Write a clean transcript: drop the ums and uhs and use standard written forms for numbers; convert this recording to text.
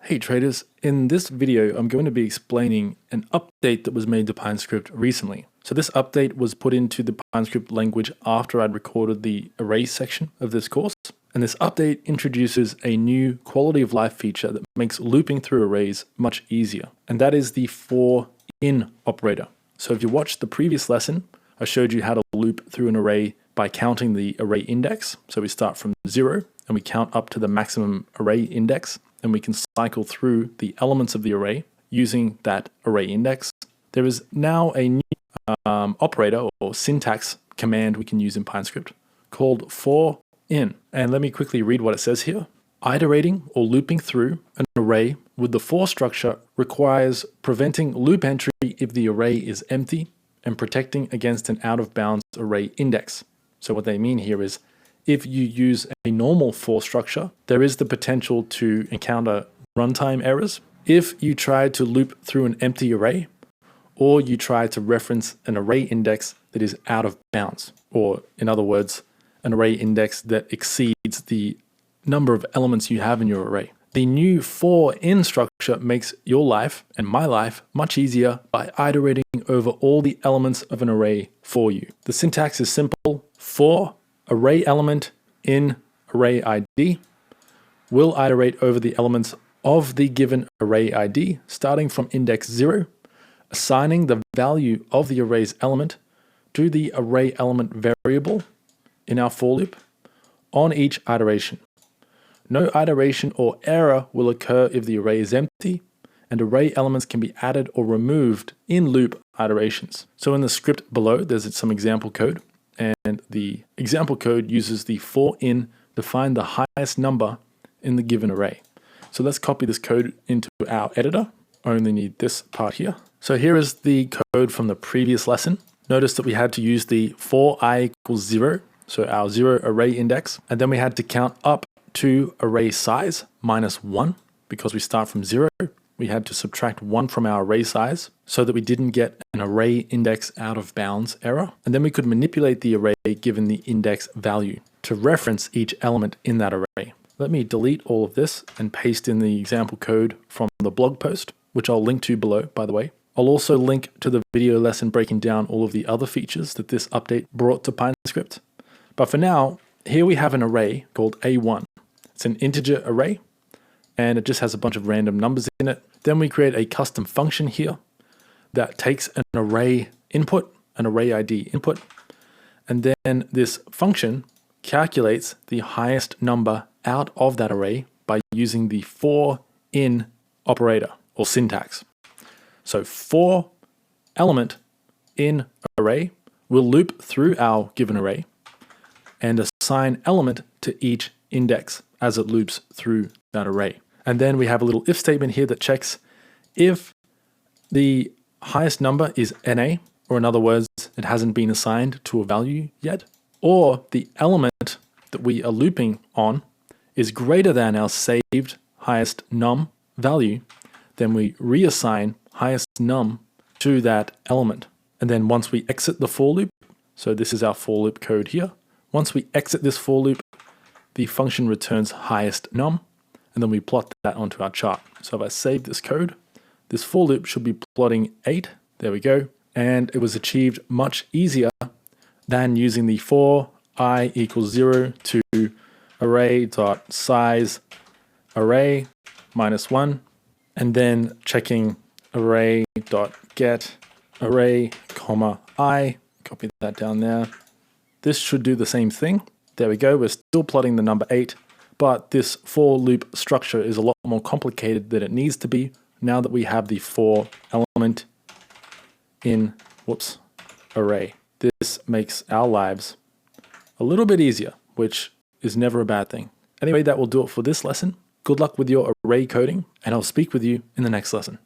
Hey traders, in this video I'm going to be explaining an update that was made to PineScript recently. So this update was put into the PineScript language after I'd recorded the array section of this course. And this update introduces a new quality of life feature that makes looping through arrays much easier. And that is the for in operator. So if you watched the previous lesson, I showed you how to loop through an array by counting the array index. So we start from 0 and we count up to the maximum array index. And we can cycle through the elements of the array using that array index. There is now a new operator or syntax command we can use in PineScript called for in. And let me quickly read what it says here. Iterating or looping through an array with the for structure requires preventing loop entry if the array is empty and protecting against an out of bounds array index. So what they mean here is if you use a normal for structure, there is the potential to encounter runtime errors. If you try to loop through an empty array, or you try to reference an array index that is out of bounds, or in other words, an array index that exceeds the number of elements you have in your array. The new for in structure makes your life and my life much easier by iterating over all the elements of an array for you. The syntax is simple. For array element in array ID will iterate over the elements of the given array ID starting from index 0, assigning the value of the array's element to the array element variable in our for loop on each iteration. No iteration or error will occur if the array is empty, and array elements can be added or removed in loop iterations. So in the script below, there's some example code. And the example code uses the for in to find the highest number in the given array. So let's copy this code into our editor. I only need this part here. So here is the code from the previous lesson. Notice that we had to use the for I equals 0, so our 0 array index. And then we had to count up to array size minus 1 because we start from 0. We had to subtract 1 from our array size so that we didn't get an array index out of bounds error. And then we could manipulate the array given the index value to reference each element in that array. Let me delete all of this and paste in the example code from the blog post, which I'll link to below, by the way. I'll also link to the video lesson breaking down all of the other features that this update brought to PineScript. But for now, here we have an array called A1. It's an integer array, and it just has a bunch of random numbers in it. Then we create a custom function here that takes an array input, an array ID input, and then this function calculates the highest number out of that array by using the for in operator or syntax. So for element in array will loop through our given array and assign element to each index as it loops through that array. And then we have a little if statement here that checks if the highest number is NA, or in other words, it hasn't been assigned to a value yet, or the element that we are looping on is greater than our saved highest num value, then we reassign highest num to that element. And then once we exit the for loop, so this is our for loop code here, once we exit this for loop, the function returns highest num, and then we plot that onto our chart. So if I save this code, this for loop should be plotting 8. There we go. And it was achieved much easier than using the for I equals 0 to array.size array minus 1, and then checking array.get array comma I. Copy that down there. This should do the same thing. There we go. We're still plotting the number 8. But this for loop structure is a lot more complicated than it needs to be now that we have the for element in array. This makes our lives a little bit easier, which is never a bad thing. Anyway, that will do it for this lesson. Good luck with your array coding, and I'll speak with you in the next lesson.